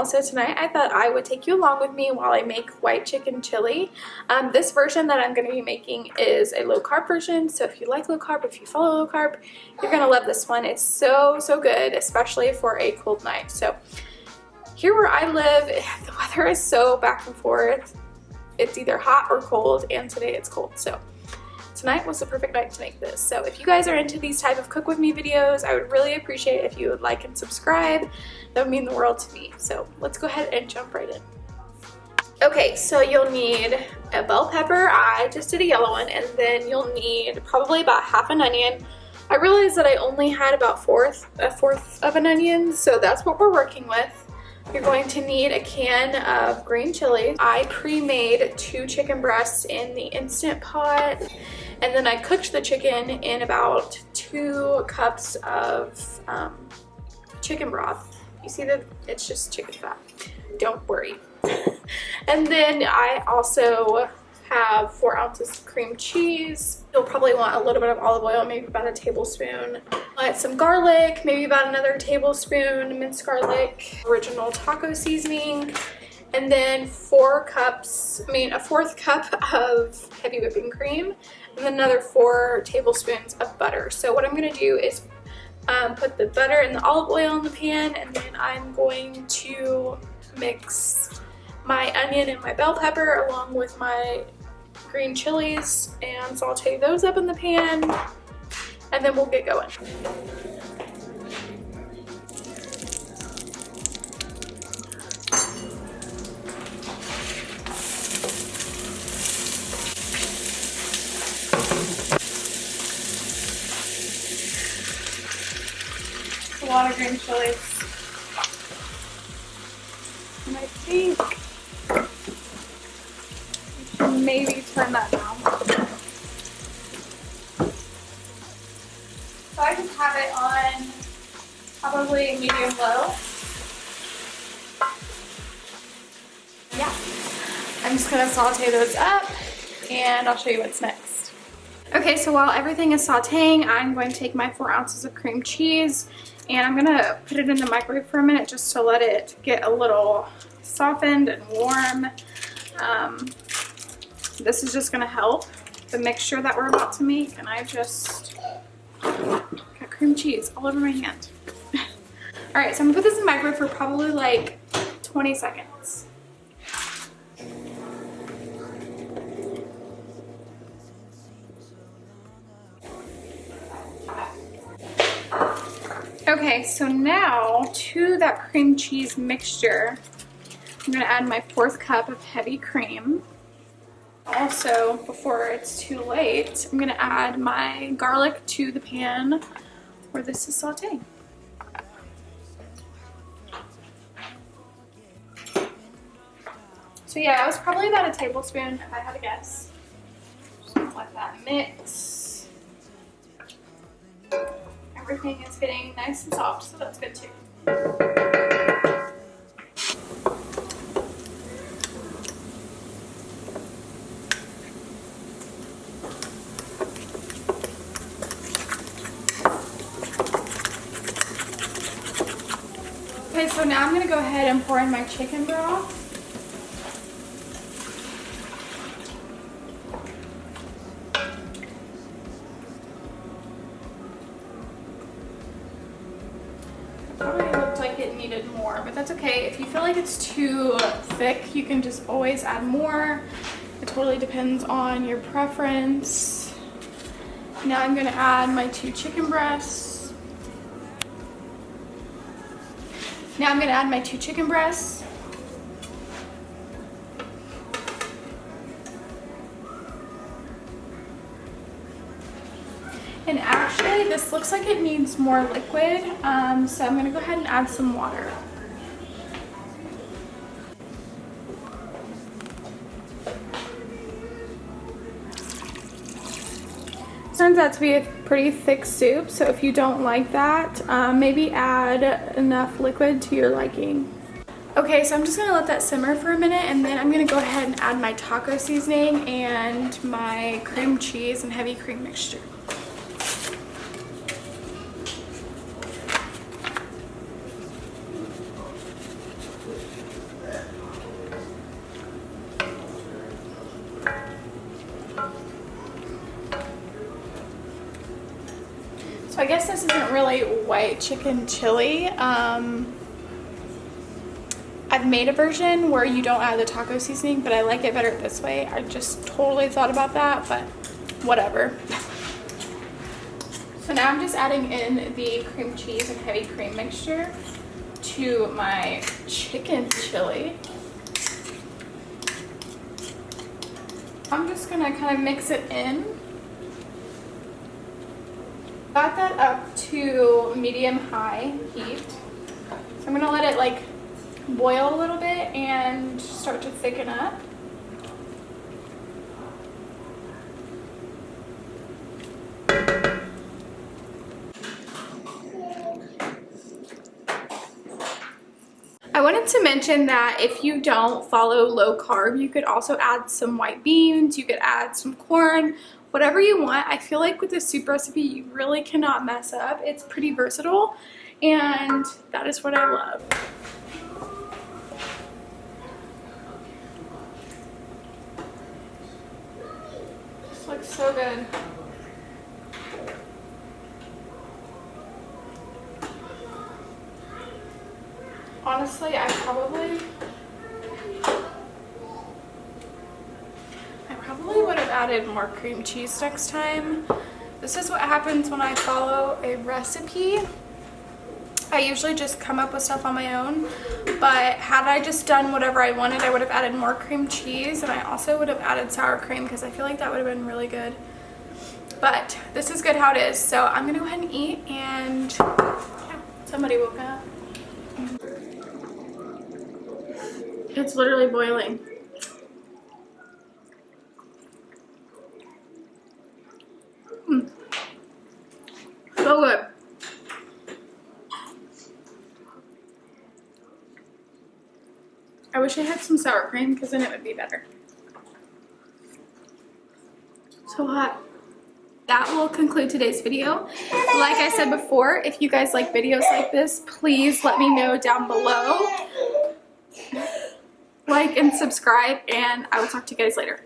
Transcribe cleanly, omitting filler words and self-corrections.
channel. So tonight I thought I would take you along with me while I make white chicken chili. This version that I'm going to be making is a low carb version. So if you like low carb, if you follow low carb, you're going to love this one. It's so good, especially for a cold night. So here where I live, the weather is so back and forth. It's either hot or cold, and today it's cold. So tonight was the perfect night to make this. So if you guys are into these type of cook with me videos, I would really appreciate if you would like and subscribe. That would mean the world to me. So let's go ahead and jump right in. Okay, so you'll need a bell pepper. I just did a yellow one. And then you'll need probably about half an onion. I realized that I only had about a fourth of an onion, so that's what we're working with. You're going to need a can of green chili. I pre-made 2 chicken breasts in the Instant Pot, and then I cooked the chicken in about 2 cups of chicken broth. You see that it's just chicken fat. Don't worry. And then I also have 4 ounces of cream cheese. You'll probably want a little bit of olive oil, maybe about a tablespoon. Some garlic, maybe about another tablespoon, minced garlic, original taco seasoning, and then a fourth cup of heavy whipping cream, and then another 4 tablespoons of butter. So what I'm gonna do is put the butter and the olive oil in the pan, and then I'm going to mix my onion and my bell pepper along with my green chilies and saute those up in the pan, and then we'll get going. A lot of green chilies. And I think maybe turn that down. So I just have it on probably medium low. Yeah. I'm just gonna saute those up and I'll show you what's next. Okay, so while everything is sauteing, I'm going to take my 4 ounces of cream cheese and I'm gonna put it in the microwave for a minute just to let it get a little softened and warm. This is just gonna help the mixture that we're about to make, and I just got cream cheese all over my hand. All right, so I'm gonna put this in the microwave for probably like 20 seconds. Okay, so now to that cream cheese mixture, I'm gonna add my 4th cup of heavy cream. Also, before it's too late, I'm gonna add my garlic to the pan where this is sauteing. So yeah, it was probably about a tablespoon if I had to guess. Just gonna let that mix. Everything is getting nice and soft, so that's good too. Okay, so now I'm gonna go ahead and pour in my chicken broth. It probably looked like it needed more, but that's okay. If you feel like it's too thick, you can just always add more. It totally depends on your preference. Now I'm gonna add my 2 chicken breasts. Now I'm gonna add my 2 chicken breasts. And actually, this looks like it needs more liquid, so I'm gonna go ahead and add some water. Turns out to be a pretty thick soup, so if you don't like that, maybe add enough liquid to your liking. Okay, so I'm just gonna let that simmer for a minute, and then I'm gonna go ahead and add my taco seasoning and my cream cheese and heavy cream mixture. I guess this isn't really white chicken chili. I've made a version where you don't add the taco seasoning, but I like it better this way. I just totally thought about that, but whatever. So now I'm just adding in the cream cheese and heavy cream mixture to my chicken chili. I'm just gonna kind of mix it in. Got that up to medium-high heat. So I'm gonna let it like boil a little bit and start to thicken up. I wanted to mention that if you don't follow low carb, you could also add some white beans, you could add some corn, whatever you want. I feel like with this soup recipe, you really cannot mess up. It's pretty versatile, and that is what I love. This looks so good. Honestly, I probably would have added more cream cheese next time. This is what happens when I follow a recipe. I usually just come up with stuff on my own, but had I just done whatever I wanted, I would have added more cream cheese, and I also would have added sour cream because I feel like that would have been really good. But this is good how it is, so I'm gonna go ahead and eat, and yeah, somebody woke up. It's literally boiling. So good. I wish I had some sour cream because then it would be better. So hot. That will conclude today's video. Like I said before, if you guys like videos like this, please let me know down below. Like and subscribe, and I will talk to you guys later.